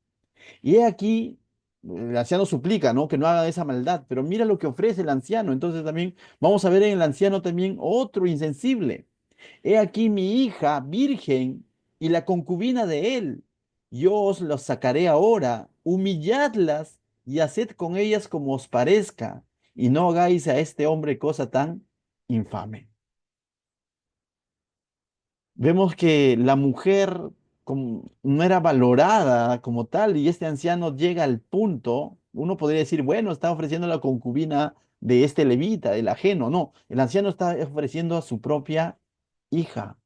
Y he aquí, el anciano suplica, ¿no? Que no haga esa maldad, pero mira lo que ofrece el anciano. Entonces también vamos a ver en el anciano también otro insensible. He aquí mi hija virgen y la concubina de él. Yo os los sacaré ahora, humilladlas y haced con ellas como os parezca, y no hagáis a este hombre cosa tan infame. Vemos que la mujer no era valorada como tal y este anciano llega al punto, uno podría decir, bueno, está ofreciendo la concubina de este levita, del ajeno. No, el anciano está ofreciendo a su propia hija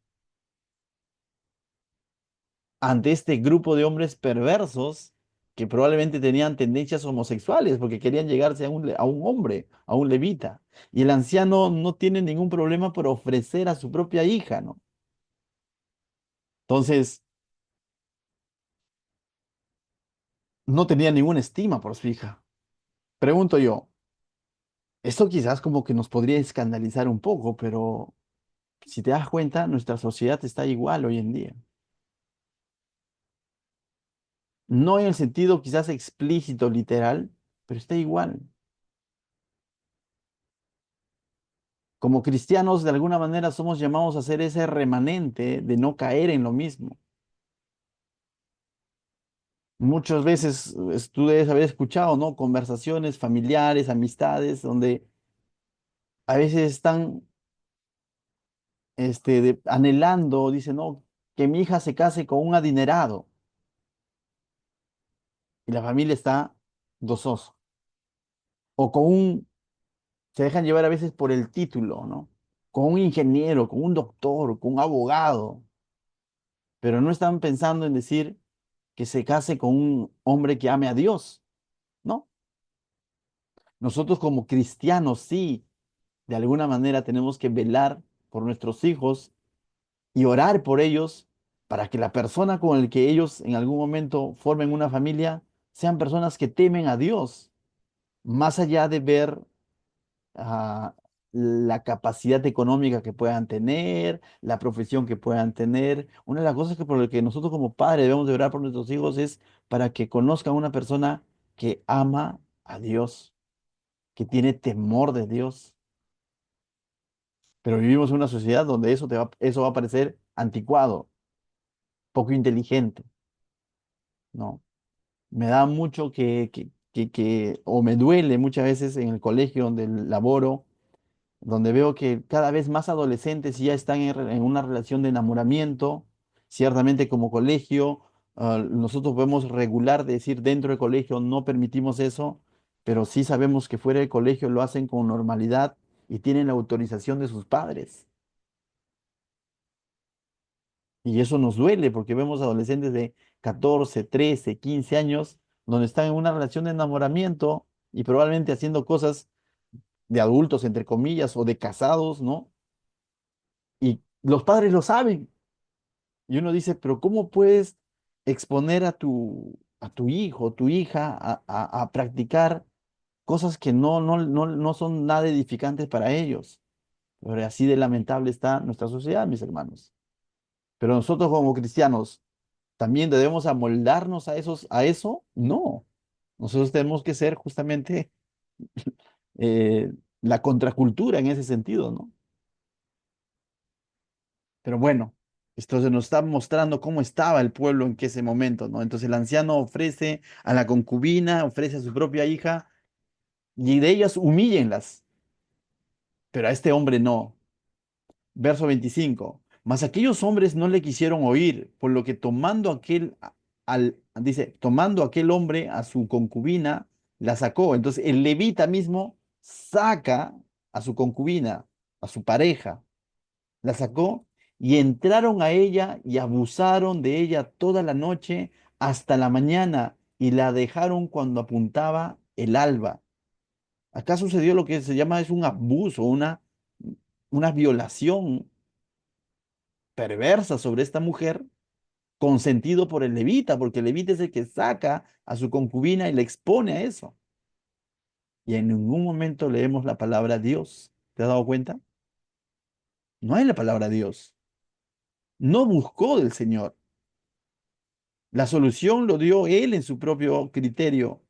ante este grupo de hombres perversos que probablemente tenían tendencias homosexuales porque querían llegarse a un hombre, a un levita. Y el anciano no tiene ningún problema por ofrecer a su propia hija, ¿no? Entonces, no tenía ninguna estima por su hija. Pregunto yo, esto quizás como que nos podría escandalizar un poco, pero si te das cuenta, nuestra sociedad está igual hoy en día. No en el sentido quizás explícito, literal, pero está igual. Como cristianos, de alguna manera somos llamados a ser ese remanente de no caer en lo mismo. Muchas veces tú debes haber escuchado, ¿no? Conversaciones familiares, amistades, donde a veces están anhelando, dicen, no, que mi hija se case con un adinerado y la familia está gozosa. O se dejan llevar a veces por el título, ¿no? Con un ingeniero, con un doctor, con un abogado, pero no están pensando en decir que se case con un hombre que ame a Dios, ¿no? Nosotros como cristianos sí, de alguna manera tenemos que velar por nuestros hijos y orar por ellos para que la persona con el que ellos en algún momento formen una familia sean personas que temen a Dios, más allá de ver ah, la capacidad económica que puedan tener, la profesión que puedan tener. Una de las cosas que por lo que nosotros como padres debemos de orar por nuestros hijos es para que conozcan una persona que ama a Dios, que tiene temor de Dios. Pero vivimos en una sociedad donde eso va a parecer anticuado, poco inteligente, ¿no? Me da mucho o me duele muchas veces en el colegio donde laboro, donde veo que cada vez más adolescentes ya están en una relación de enamoramiento, ciertamente como colegio, Nosotros podemos regular, decir dentro del colegio no permitimos eso, pero sí sabemos que fuera del colegio lo hacen con normalidad y tienen la autorización de sus padres. Y eso nos duele porque vemos adolescentes de 14, 13, 15 años donde están en una relación de enamoramiento y probablemente haciendo cosas de adultos, entre comillas, o de casados, ¿no? Y los padres lo saben. Y uno dice, pero ¿cómo puedes exponer a tu hijo, tu hija a practicar cosas que no son nada edificantes para ellos? Pero así de lamentable está nuestra sociedad, mis hermanos. Pero nosotros como cristianos, ¿también debemos amoldarnos a eso? No. Nosotros tenemos que ser justamente eh, la contracultura en ese sentido, ¿no? Pero bueno, esto se nos está mostrando cómo estaba el pueblo en que ese momento, ¿no? Entonces el anciano ofrece a la concubina, ofrece a su propia hija, y de ellas humíllenlas, pero a este hombre no. Verso 25. Mas aquellos hombres no le quisieron oír, por lo que dice, tomando aquel hombre a su concubina, la sacó. Entonces el levita mismo saca a su concubina, a su pareja, la sacó y entraron a ella y abusaron de ella toda la noche hasta la mañana y la dejaron cuando apuntaba el alba. Acá sucedió lo que se llama es un abuso, una violación perversa sobre esta mujer, consentido por el levita, porque el levita es el que saca a su concubina y le expone a eso. Y en ningún momento leemos la palabra Dios. ¿Te has dado cuenta? No hay la palabra Dios. No buscó del Señor. La solución lo dio él en su propio criterio.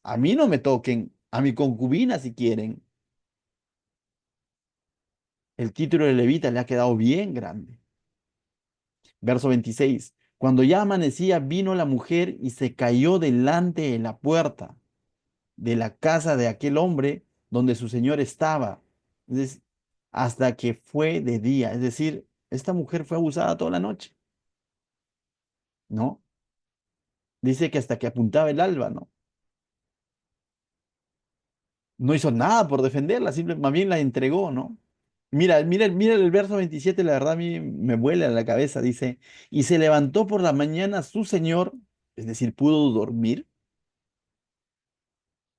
A mí no me toquen, a mi concubina si quieren. El título de levita le ha quedado bien grande. Verso 26. Cuando ya amanecía, vino la mujer y se cayó delante de la puerta de la casa de aquel hombre donde su señor estaba, es decir, hasta que fue de día. Es decir, esta mujer fue abusada toda la noche, ¿no? Dice que hasta que apuntaba el alba, ¿no? No hizo nada por defenderla, más bien la entregó, ¿no? Mira el verso 27, la verdad a mí me vuela a la cabeza, dice, y se levantó por la mañana su señor, es decir, pudo dormir.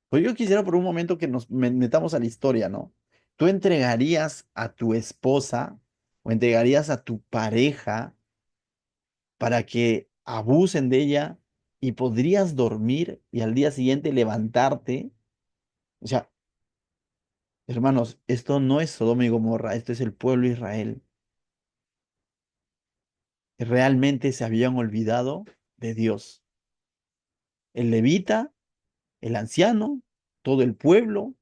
Pues yo quisiera por un momento que metamos a la historia, ¿no? ¿Tú entregarías a tu esposa o entregarías a tu pareja para que abusen de ella y podrías dormir y al día siguiente levantarte? O sea, hermanos, esto no es Sodoma y Gomorra, esto es el pueblo de Israel. Realmente se habían olvidado de Dios. El levita, el anciano, todo el pueblo,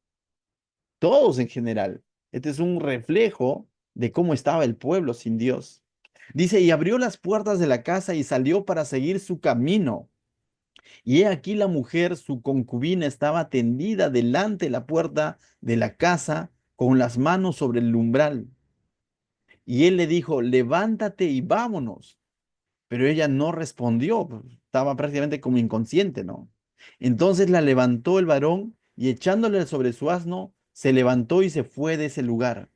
todos en general. Este es un reflejo de cómo estaba el pueblo sin Dios. Dice, y abrió las puertas de la casa y salió para seguir su camino. Y he aquí la mujer, su concubina, estaba tendida delante de la puerta de la casa con las manos sobre el umbral. Y él le dijo, levántate y vámonos. Pero ella no respondió, pues, estaba prácticamente como inconsciente, ¿no? Entonces la levantó el varón y echándole sobre su asno, se levantó y se fue de ese lugar.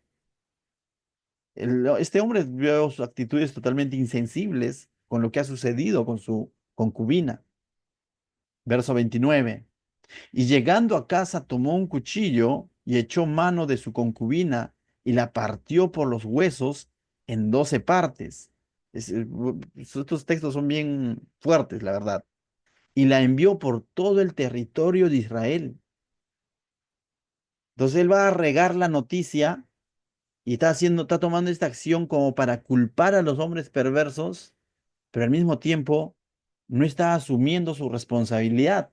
Este hombre vio sus actitudes totalmente insensibles con lo que ha sucedido con su concubina. Verso 29. Y llegando a casa tomó un cuchillo y echó mano de su concubina y la partió por los huesos en 12 partes. Estos textos son bien fuertes, la verdad. Y la envió por todo el territorio de Israel. Entonces él va a regar la noticia y está tomando esta acción como para culpar a los hombres perversos, pero al mismo tiempo no está asumiendo su responsabilidad,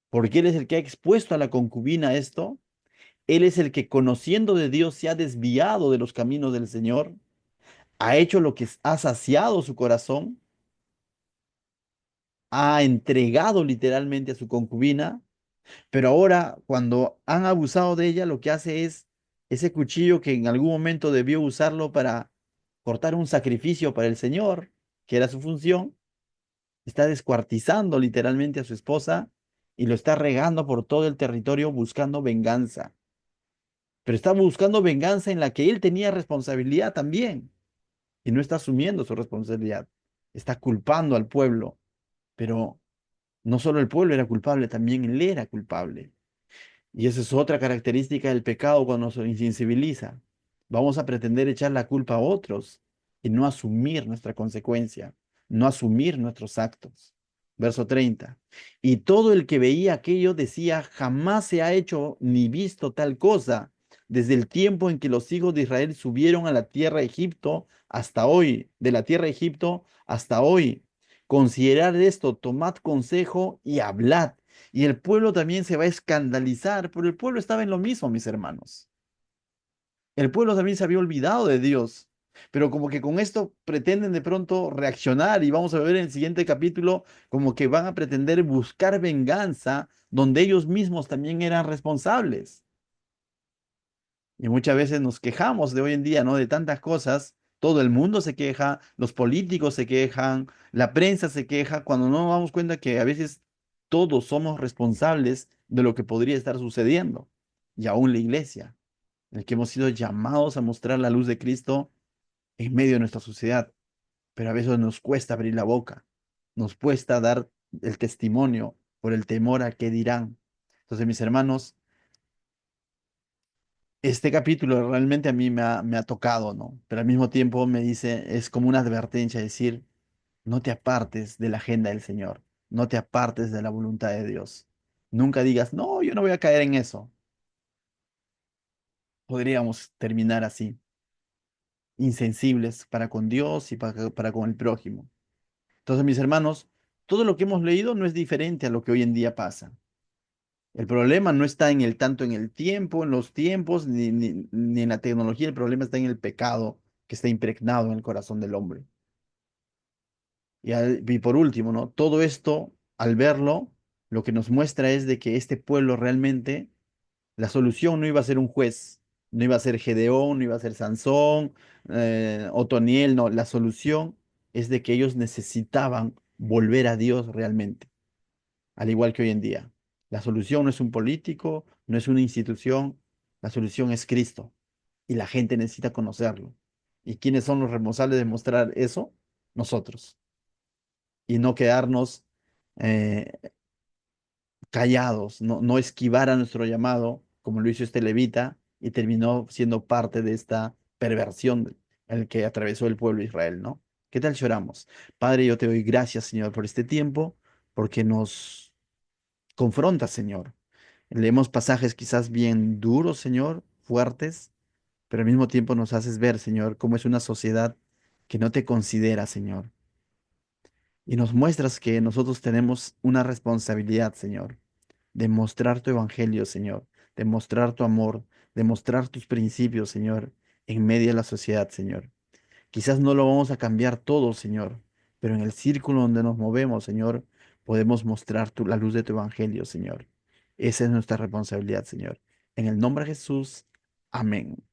porque él es el que ha expuesto a la concubina a esto. Él es el que, conociendo de Dios, se ha desviado de los caminos del Señor, ha hecho lo que ha saciado su corazón, ha entregado literalmente a su concubina, pero ahora cuando han abusado de ella, lo que hace es ese cuchillo que en algún momento debió usarlo para cortar un sacrificio para el Señor, que era su función, Está descuartizando literalmente a su esposa y lo está regando por todo el territorio buscando venganza. Pero está buscando venganza en la que él tenía responsabilidad también y no está asumiendo su responsabilidad. Está culpando al pueblo, pero no solo el pueblo era culpable, también él era culpable. Y esa es otra característica del pecado cuando nos insensibiliza. Vamos a pretender echar la culpa a otros y no asumir nuestra consecuencia, no asumir nuestros actos. Verso 30. Y todo el que veía aquello decía, jamás se ha hecho ni visto tal cosa desde el tiempo en que los hijos de Israel subieron a la tierra de Egipto hasta hoy, de la tierra de Egipto hasta hoy. Considerad esto, tomad consejo y hablad y el pueblo también se va a escandalizar, pero el pueblo estaba en lo mismo, mis hermanos. El pueblo también se había olvidado de Dios. Pero como que con esto pretenden de pronto reaccionar y vamos a ver en el siguiente capítulo como que van a pretender buscar venganza donde ellos mismos también eran responsables. Y muchas veces nos quejamos de hoy en día, ¿no? De tantas cosas. Todo el mundo se queja, los políticos se quejan, la prensa se queja, cuando no nos damos cuenta que a veces todos somos responsables de lo que podría estar sucediendo. Y aún la iglesia, en el que hemos sido llamados a mostrar la luz de Cristo en medio de nuestra sociedad. Pero a veces nos cuesta abrir la boca, nos cuesta dar el testimonio por el temor a qué dirán. Entonces, mis hermanos, este capítulo realmente a mí me ha tocado, ¿no? Pero al mismo tiempo me dice, es como una advertencia, decir, no te apartes de la agenda del Señor, no te apartes de la voluntad de Dios. Nunca digas, no, yo no voy a caer en eso. Podríamos terminar así, insensibles para con Dios y para con el prójimo. Entonces, mis hermanos, todo lo que hemos leído no es diferente a lo que hoy en día pasa. El problema no está en el tanto en el tiempo, en los tiempos, ni en la tecnología. El problema está en el pecado que está impregnado en el corazón del hombre. Y por último, ¿no? Todo esto, al verlo, lo que nos muestra es de que este pueblo realmente, la solución no iba a ser un juez, no iba a ser Gedeón, no iba a ser Sansón, Otoniel, no. La solución es de que ellos necesitaban volver a Dios realmente, al igual que hoy en día. La solución no es un político, no es una institución, la solución es Cristo y la gente necesita conocerlo. ¿Y quiénes son los responsables de mostrar eso? Nosotros. Y no quedarnos eh, callados, no esquivar a nuestro llamado, como lo hizo este levita, y terminó siendo parte de esta perversión en el que atravesó el pueblo de Israel, ¿no? ¿Qué tal lloramos? Padre, yo te doy gracias, Señor, por este tiempo, porque nos confronta, Señor. Leemos pasajes quizás bien duros, Señor, fuertes, pero al mismo tiempo nos haces ver, Señor, cómo es una sociedad que no te considera, Señor. Y nos muestras que nosotros tenemos una responsabilidad, Señor, de mostrar tu evangelio, Señor, de mostrar tu amor, de mostrar tus principios, Señor, en medio de la sociedad, Señor. Quizás no lo vamos a cambiar todo, Señor, pero en el círculo donde nos movemos, Señor, podemos mostrar la luz de tu evangelio, Señor. Esa es nuestra responsabilidad, Señor. En el nombre de Jesús, amén.